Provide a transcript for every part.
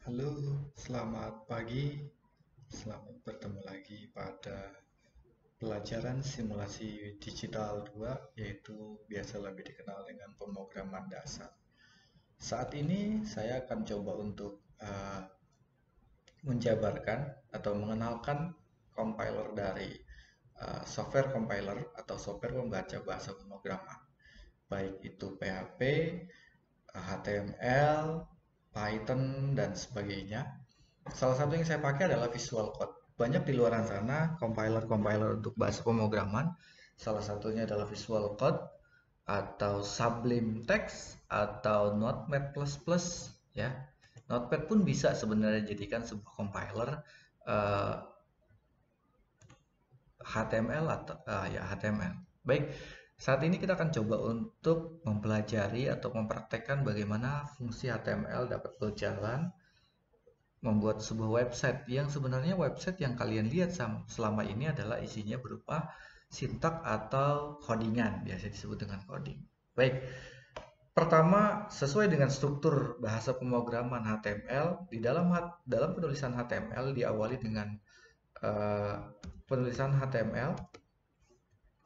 Halo, selamat pagi. Selamat bertemu lagi pada pelajaran simulasi digital 2, yaitu biasa lebih dikenal dengan pemrograman dasar. Saat ini saya akan coba untuk menjabarkan atau mengenalkan compiler dari software compiler atau software pembaca bahasa pemrograman, baik itu PHP, HTML, Python, dan sebagainya. Salah satu yang saya pakai adalah Visual Code. Banyak di luar sana compiler-compiler untuk bahasa pemrograman. Salah satunya adalah Visual Code atau Sublime Text atau Notepad++, ya. Notepad pun bisa sebenarnya dijadikan sebuah compiler HTML atau HTML. Baik, saat ini kita akan coba untuk mempelajari atau mempraktekkan bagaimana fungsi HTML dapat berjalan membuat sebuah website yang sebenarnya website yang kalian lihat selama ini adalah isinya berupa sintak atau codingan, biasa disebut dengan coding. Baik, pertama sesuai dengan struktur bahasa pemrograman HTML, di dalam penulisan HTML diawali dengan penulisan HTML,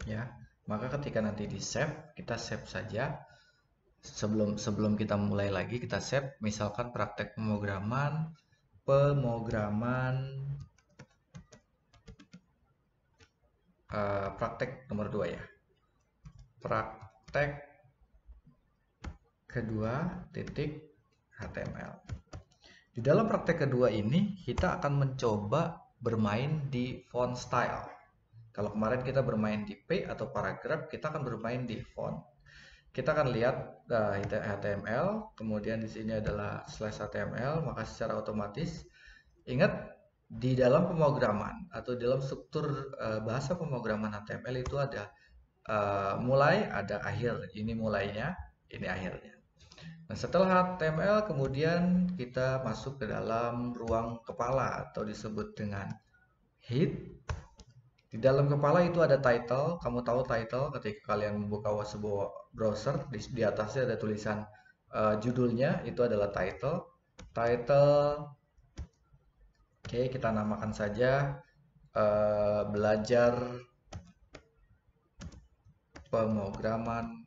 ya. Maka ketika nanti di save, kita save saja. Sebelum kita mulai lagi, kita save. Misalkan praktek pemrograman praktek nomor 2, ya. Praktek kedua titik HTML. Di dalam praktek kedua ini kita akan mencoba bermain di font style. Kalau kemarin kita bermain di page atau paragraf, kita akan bermain di font. Kita akan lihat HTML, kemudian di sini adalah slash HTML, maka secara otomatis ingat di dalam pemrograman atau dalam struktur bahasa pemrograman HTML itu ada mulai, ada akhir. Ini mulainya, ini akhirnya. Nah, setelah HTML kemudian kita masuk ke dalam ruang kepala atau disebut dengan head. Di dalam kepala itu ada title. Kamu tahu title ketika kalian membuka sebuah browser, di atasnya ada tulisan judulnya, itu adalah title. Oke, kita namakan saja belajar pemrograman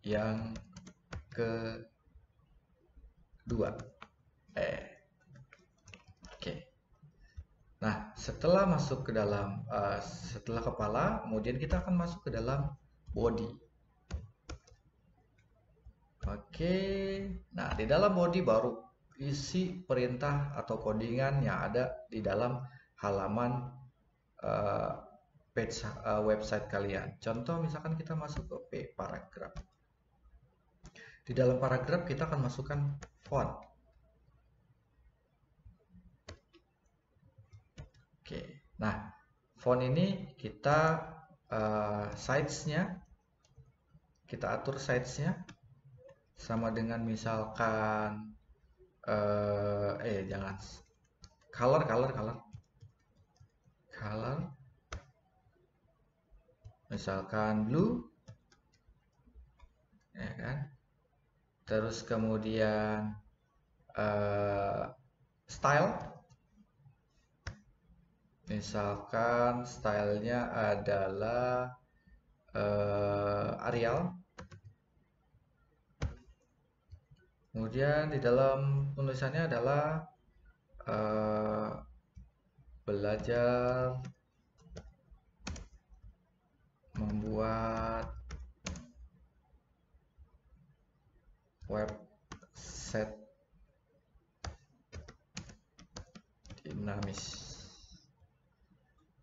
yang kedua. Oke. Nah, setelah masuk ke dalam setelah kepala, kemudian kita akan masuk ke dalam body. Oke. Nah, di dalam body baru isi perintah atau codingan yang ada di dalam halaman page website kalian. Contoh misalkan kita masuk ke paragraf. Di dalam paragraf kita akan masukkan font. Oke. Nah, font ini kita size-nya kita atur size-nya sama dengan misalkan jangan color misalkan blue, ya kan. Terus kemudian style, misalkan stylenya adalah Arial. Kemudian di dalam penulisannya adalah belajar membuat website dinamis.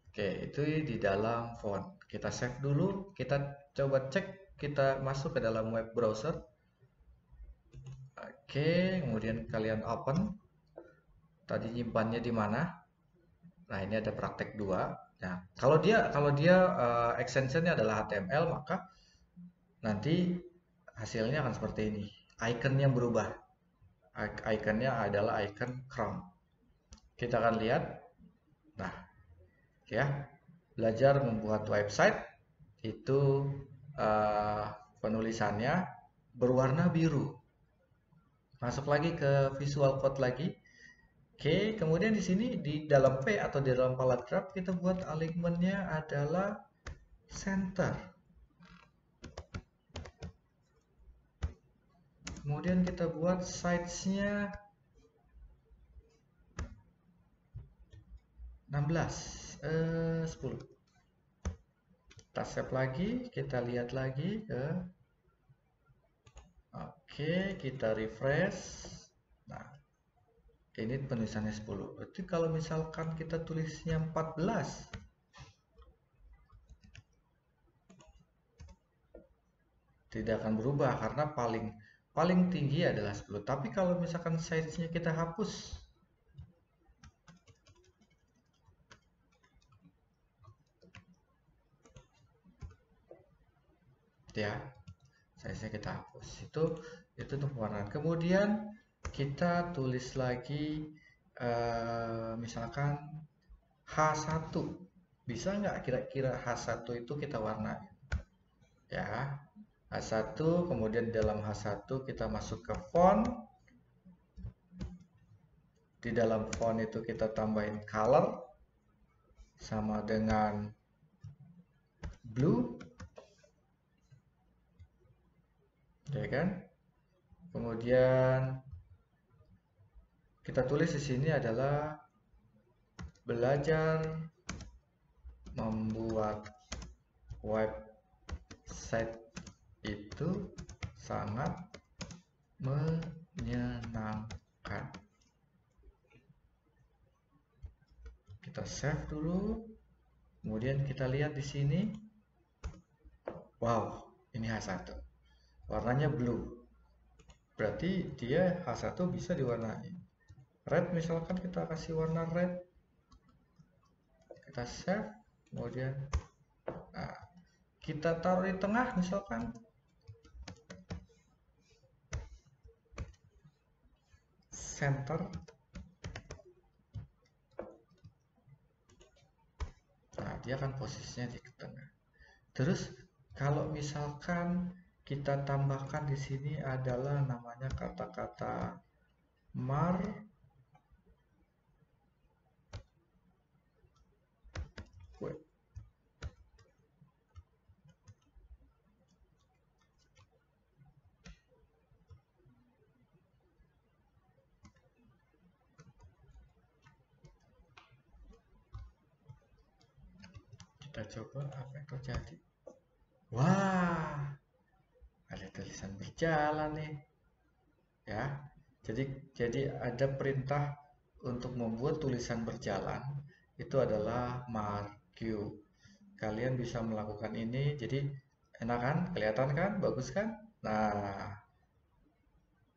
Oke, itu di dalam font. Kita save dulu, kita coba cek, kita masuk ke dalam web browser. Oke, kemudian kalian open. Tadi nyimpannya di mana? Nah, ini ada praktek 2. Nah, kalau dia extensionnya adalah HTML, maka nanti hasilnya akan seperti ini. Ikonnya berubah. Ikonnya adalah icon Chrome. Kita akan lihat. Nah, ya, belajar membuat website itu penulisannya berwarna biru. Masuk lagi ke Visual Code lagi. Oke, kemudian di sini di dalam P atau di dalam paragraf kita buat alignmentnya adalah center. Kemudian kita buat size-nya 10. Kita save lagi, kita lihat lagi ke Oke, kita refresh. Nah, ini penulisannya 10. Berarti kalau misalkan kita tulisnya 14, tidak akan berubah karena paling tinggi adalah 10. Tapi kalau misalkan size-nya kita hapus, ya, size-nya kita hapus. Itu untuk pewarnaan. Kemudian kita tulis lagi misalkan H1. Bisa nggak kira-kira H1 itu kita warnai? Ya, H1, kemudian dalam H1 kita masuk ke font. Di dalam font itu kita tambahin color sama dengan blue. Ya kan? Kemudian kita tulis di sini adalah belajar membuat website itu sangat menyenangkan. Kita save dulu. Kemudian kita lihat di sini. Wow, ini H1. Warnanya blue. Berarti dia H1 bisa diwarnai. Red misalkan kita kasih warna red. Kita save. Kemudian kita taruh di tengah misalkan. Center. Nah, dia akan posisinya di tengah. Terus kalau misalkan kita tambahkan di sini adalah namanya kata-kata mar web. Kita coba apa yang terjadi. Wah, ada tulisan berjalan nih. Ya, jadi ada perintah untuk membuat tulisan berjalan itu adalah marquee. Kalian bisa melakukan ini, jadi enak kan? Kelihatan kan? Bagus kan? Nah,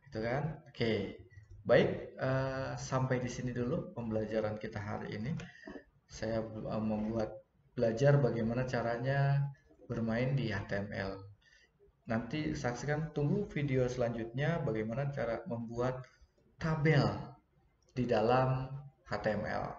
itu kan? Oke. Baik, sampai di sini dulu pembelajaran kita hari ini. Saya belajar bagaimana caranya bermain di HTML. Nanti saksikan, tunggu video selanjutnya bagaimana cara membuat tabel di dalam HTML,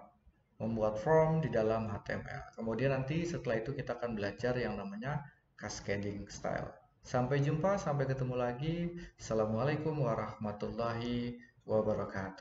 membuat form di dalam HTML. Kemudian nanti setelah itu kita akan belajar yang namanya cascading style. Sampai jumpa, sampai ketemu lagi. Assalamualaikum warahmatullahi wabarakatuh.